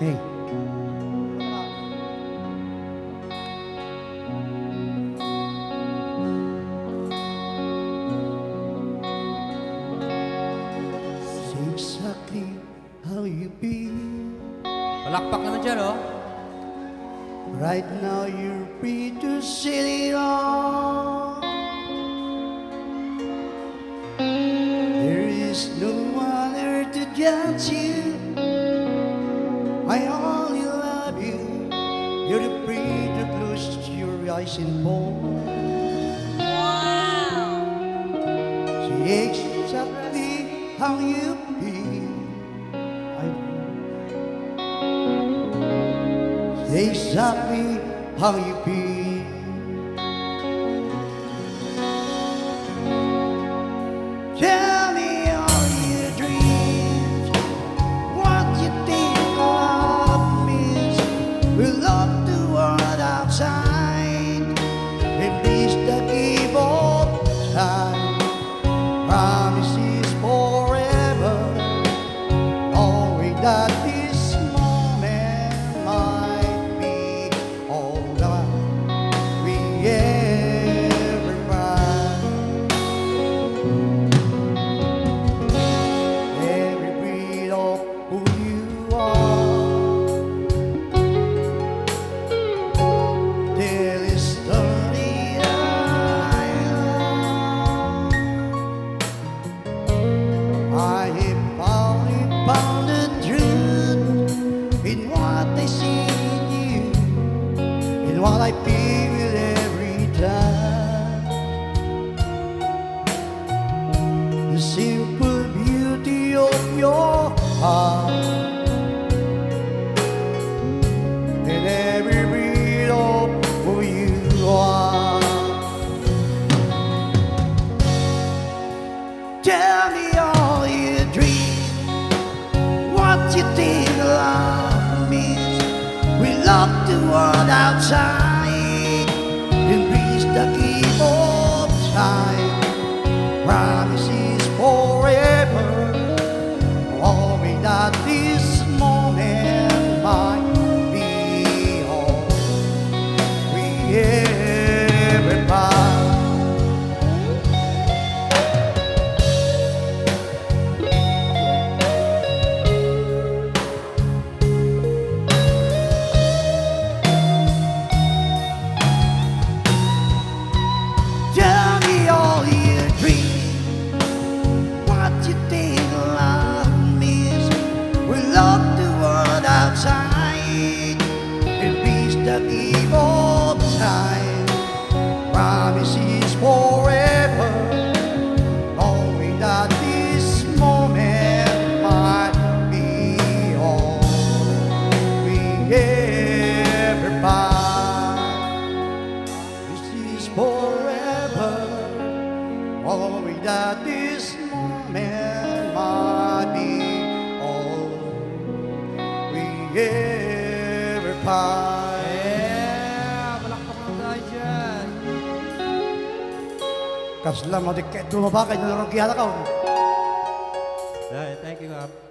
Hey. Say exactly how you feel. Palakpak naman dyan, oh. Right now you're free to sit it on. There is no one there to judge you. I only love you. You're free to close your eyes and fall. Say exactly how you feel. Say exactly how you feel. Tell me all your dreams, what you think love means. We love the world outside, and please don't give up time. Promises forever, knowing that this moment might be all that we ever find. Every breath of who you are, there is story I have found the truth in what I see in you, in what I feel every time. The simple beauty of your heart, and every breath of who you are. Tell me all your dreams, what you think love means. We love the world outside, and reach the key of time. Promises forever, knowing that this moment might be all we ever find. Tell me all your dreams, what you think love means. We love the world outside, and reach the eve of time. Promises forever, knowing that this moment might be all we ever find. This is forever, knowing that this moment might be all we ever find. Yeah! Palakpak naman tayo dyan. Kaslam mo di kayo tumaba kayo nalorog yata ka. Yeah, thank you, Kapt.